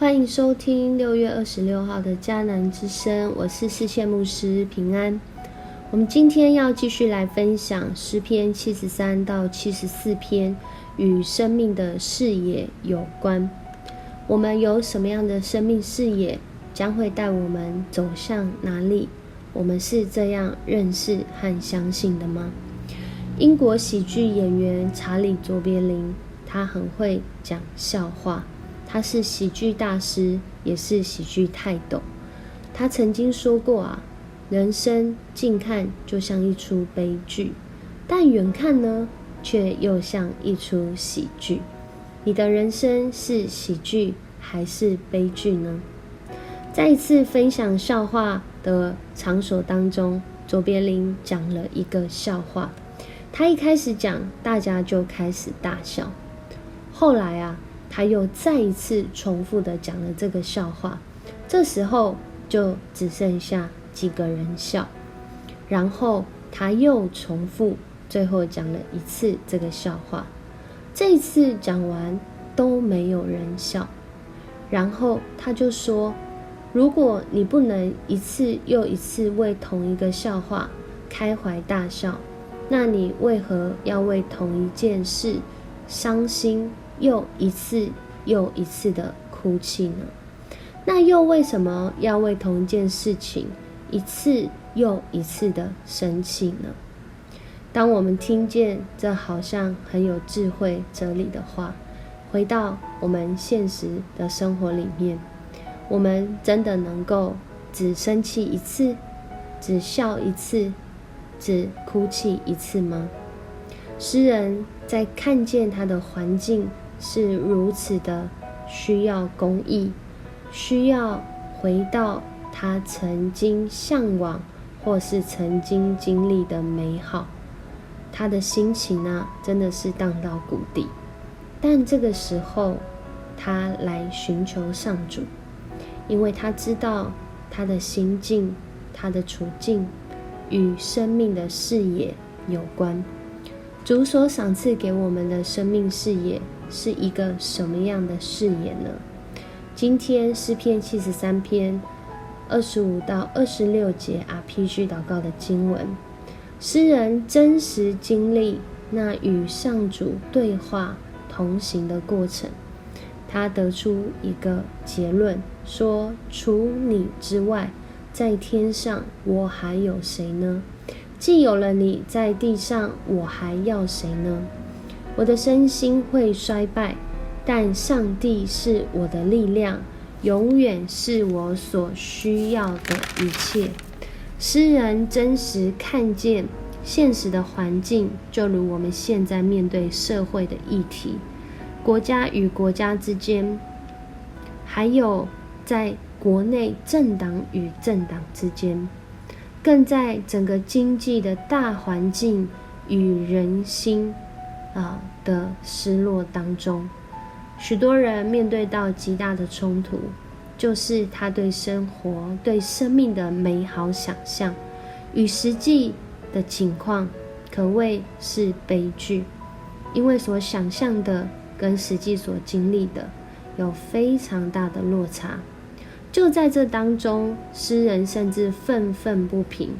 欢迎收听6月26号的迦南之声，我是世界牧师平安。我们今天要继续来分享诗篇73到74篇与生命的视野有关。我们有什么样的生命视野，将会带我们走向哪里？我们是这样认识和相信的吗？英国喜剧演员查理·卓别林，他很会讲笑话，他是喜剧大师，也是喜剧泰斗。他曾经说过人生近看就像一出悲剧，但远看呢，却又像一出喜剧。你的人生是喜剧还是悲剧呢？在一次分享笑话的场所当中，卓别林讲了一个笑话。他一开始讲，大家就开始大笑。后来他又再一次重复的讲了这个笑话，这时候就只剩下几个人笑。然后他又重复，最后讲了一次这个笑话。这一次讲完都没有人笑。然后他就说，如果你不能一次又一次为同一个笑话开怀大笑，那你为何要为同一件事伤心又一次又一次的哭泣呢？那又为什么要为同一件事情一次又一次的生气呢？当我们听见这好像很有智慧哲理的话，回到我们现实的生活里面，我们真的能够只生气一次，只笑一次，只哭泣一次吗？诗人在看见他的环境是如此的需要公义，需要回到他曾经向往或是曾经经历的美好，他的心情真的是荡到谷底。但这个时候他来寻求上主，因为他知道他的心境，他的处境与生命的视野有关。主所赏赐给我们的生命视野是一个什么样的视野呢？今天诗篇73篇25到26节RPG 祷告的经文，诗人真实经历那与上主对话同行的过程，他得出一个结论，说除你之外，在天上我还有谁呢？既有了你，在地上我还要谁呢？我的身心会衰败，但上帝是我的力量，永远是我所需要的一切。诗人真实看见现实的环境，就如我们现在面对社会的议题，国家与国家之间，还有在国内政党与政党之间，更在整个经济的大环境与人心的失落当中，许多人面对到极大的冲突，就是他对生活、对生命的美好想象与实际的情况可谓是悲剧，因为所想象的跟实际所经历的有非常大的落差。就在这当中，诗人甚至愤愤不平，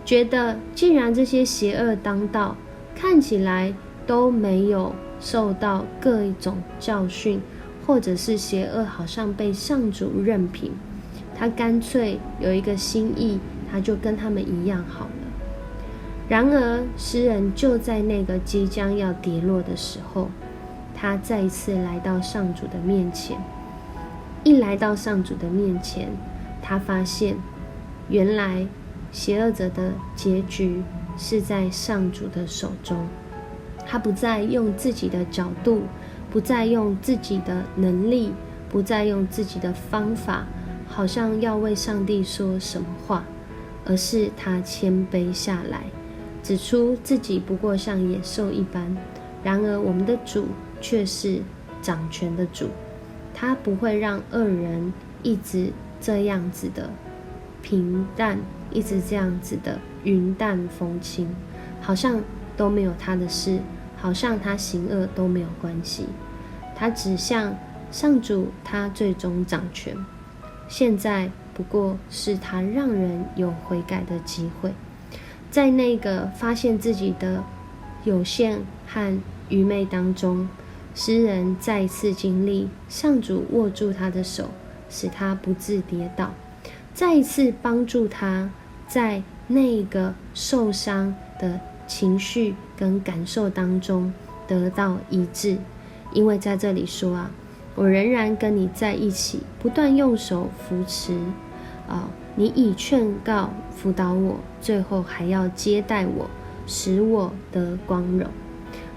觉得既然这些邪恶当道，看起来都没有受到各一种教训，或者是邪恶好像被上主任凭，他干脆有一个心意，他就跟他们一样好了。然而诗人就在那个即将要跌落的时候，他再一次来到上主的面前。一来到上主的面前，他发现原来邪恶者的结局是在上主的手中。他不再用自己的角度，不再用自己的能力，不再用自己的方法，好像要为上帝说什么话，而是他谦卑下来，指出自己不过像野兽一般。然而我们的主却是掌权的主，他不会让恶人一直这样子的平淡，一直这样子的云淡风轻，好像都没有他的事，好像他行恶都没有关系。他只像上主他最终掌权，现在不过是他让人有悔改的机会。在那个发现自己的有限和愚昧当中，诗人再一次经历上主握住他的手，使他不致跌倒，再一次帮助他在那个受伤的情绪跟感受当中得到医治。因为在这里说啊，我仍然跟你在一起，不断用手扶持你以劝告辅导我，最后还要接待我，使我得光荣。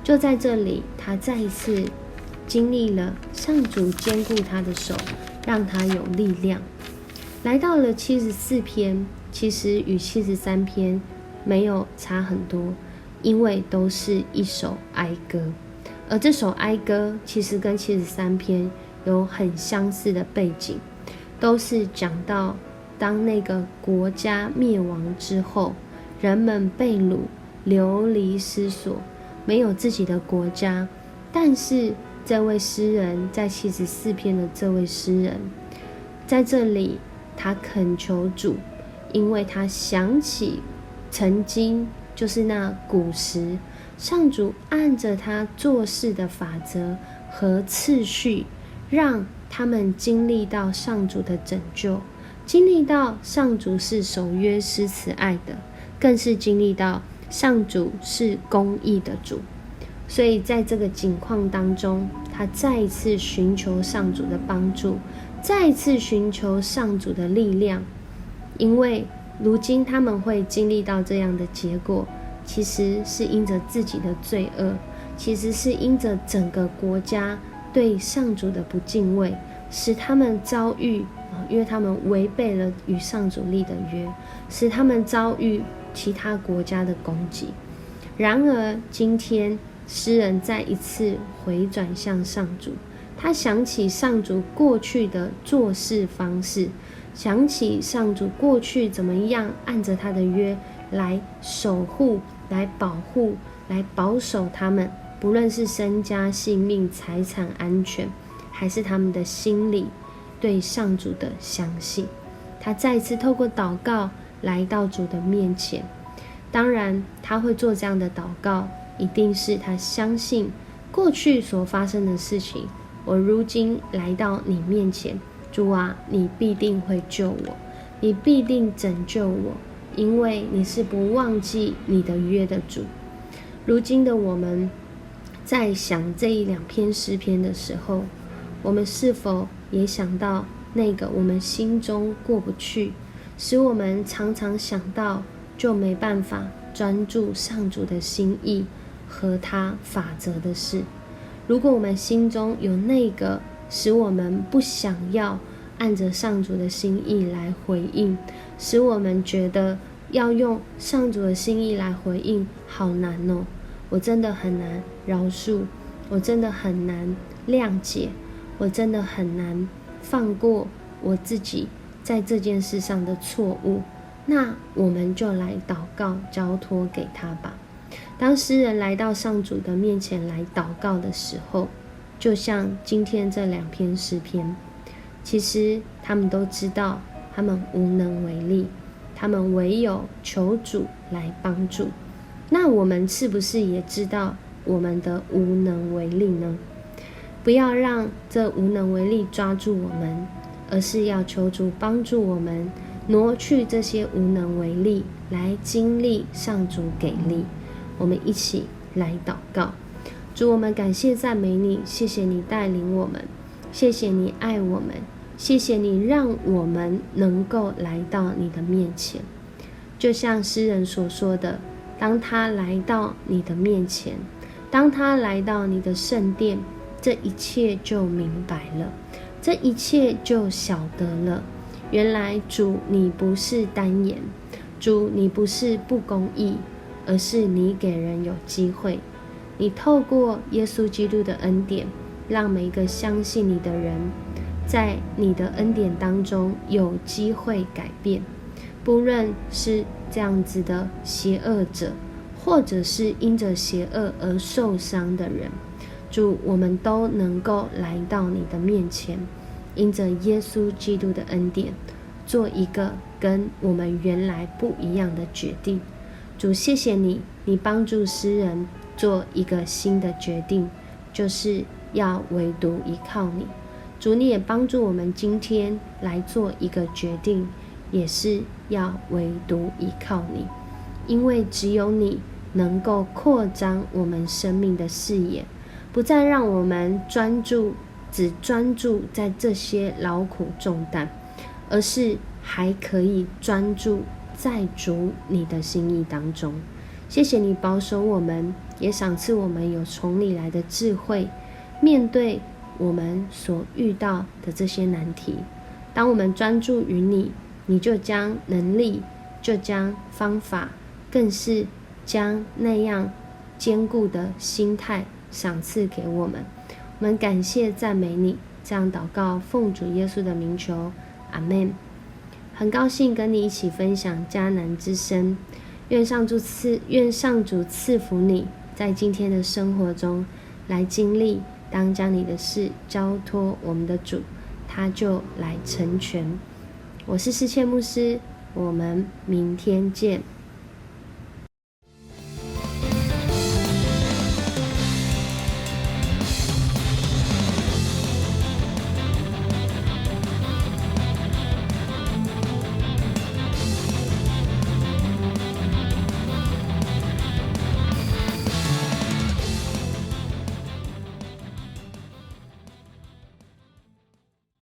就在这里，他再一次经历了上主坚固他的手，让他有力量。来到了74篇，其实与73篇没有差很多，因为都是一首哀歌。而这首哀歌其实跟73篇有很相似的背景，都是讲到当那个国家灭亡之后，人们被掳流离失所，没有自己的国家。但是这位诗人在74篇的这位诗人在这里，他恳求主，因为他想起曾经就是那古时上主按着他做事的法则和次序，让他们经历到上主的拯救，经历到上主是守约施慈爱的，更是经历到上主是公义的主。所以在这个境况当中，他再一次寻求上主的帮助，再一次寻求上主的力量。因为如今他们会经历到这样的结果，其实是因着自己的罪恶，其实是因着整个国家对上主的不敬畏，使他们遭遇因为他们违背了与上主立的约，使他们遭遇其他国家的攻击。然而今天诗人再一次回转向上主，他想起上主过去的做事方式，想起上主过去怎么样按着他的约来守护，来保护，来保守他们，不论是身家性命财产安全，还是他们的心理对上主的相信。他再一次透过祷告来到主的面前。当然他会做这样的祷告，一定是他相信过去所发生的事情，我如今来到你面前，主啊，你必定会救我，你必定拯救我，因为你是不忘记你的约的主。如今的我们在想这一两篇诗篇的时候，我们是否也想到那个我们心中过不去，使我们常常想到就没办法专注上主的心意和他法则的事？如果我们心中有那个使我们不想要按着上主的心意来回应，使我们觉得要用上主的心意来回应好难哦，我真的很难饶恕，我真的很难谅解，我真的很难放过我自己在这件事上的错误，那我们就来祷告交托给他吧。当诗人来到上主的面前来祷告的时候，就像今天这两篇诗篇，其实他们都知道他们无能为力，他们唯有求主来帮助。那我们是不是也知道我们的无能为力呢？不要让这无能为力抓住我们，而是要求主帮助我们挪去这些无能为力，来经历上主给力。我们一起来祷告。主，我们感谢赞美你，谢谢你带领我们，谢谢你爱我们，谢谢你让我们能够来到你的面前。就像诗人所说的，当他来到你的面前，当他来到你的圣殿，这一切就明白了，这一切就晓得了。原来主你不是单言，主你不是不公义，而是你给人有机会，你透过耶稣基督的恩典，让每一个相信你的人在你的恩典当中有机会改变。不论是这样子的邪恶者，或者是因着邪恶而受伤的人，主，我们都能够来到你的面前，因着耶稣基督的恩典，做一个跟我们原来不一样的决定。主，谢谢你，你帮助诗人做一个新的决定，就是要唯独依靠你。主，你也帮助我们今天来做一个决定，也是要唯独依靠你，因为只有你能够扩张我们生命的视野，不再让我们只专注在这些劳苦重担，而是还可以专注在主你的心意当中。谢谢你保守我们，也赏赐我们有从你来的智慧，面对我们所遇到的这些难题。当我们专注于你，你就将能力，就将方法，更是将那样坚固的心态赏赐给我们。我们感谢赞美你，这样祷告奉主耶稣的名求，阿们。很高兴跟你一起分享迦南之声，愿上主赐福你，在今天的生活中来经历，当将你的事交托我们的主，他就来成全。我是世界牧师，我们明天见。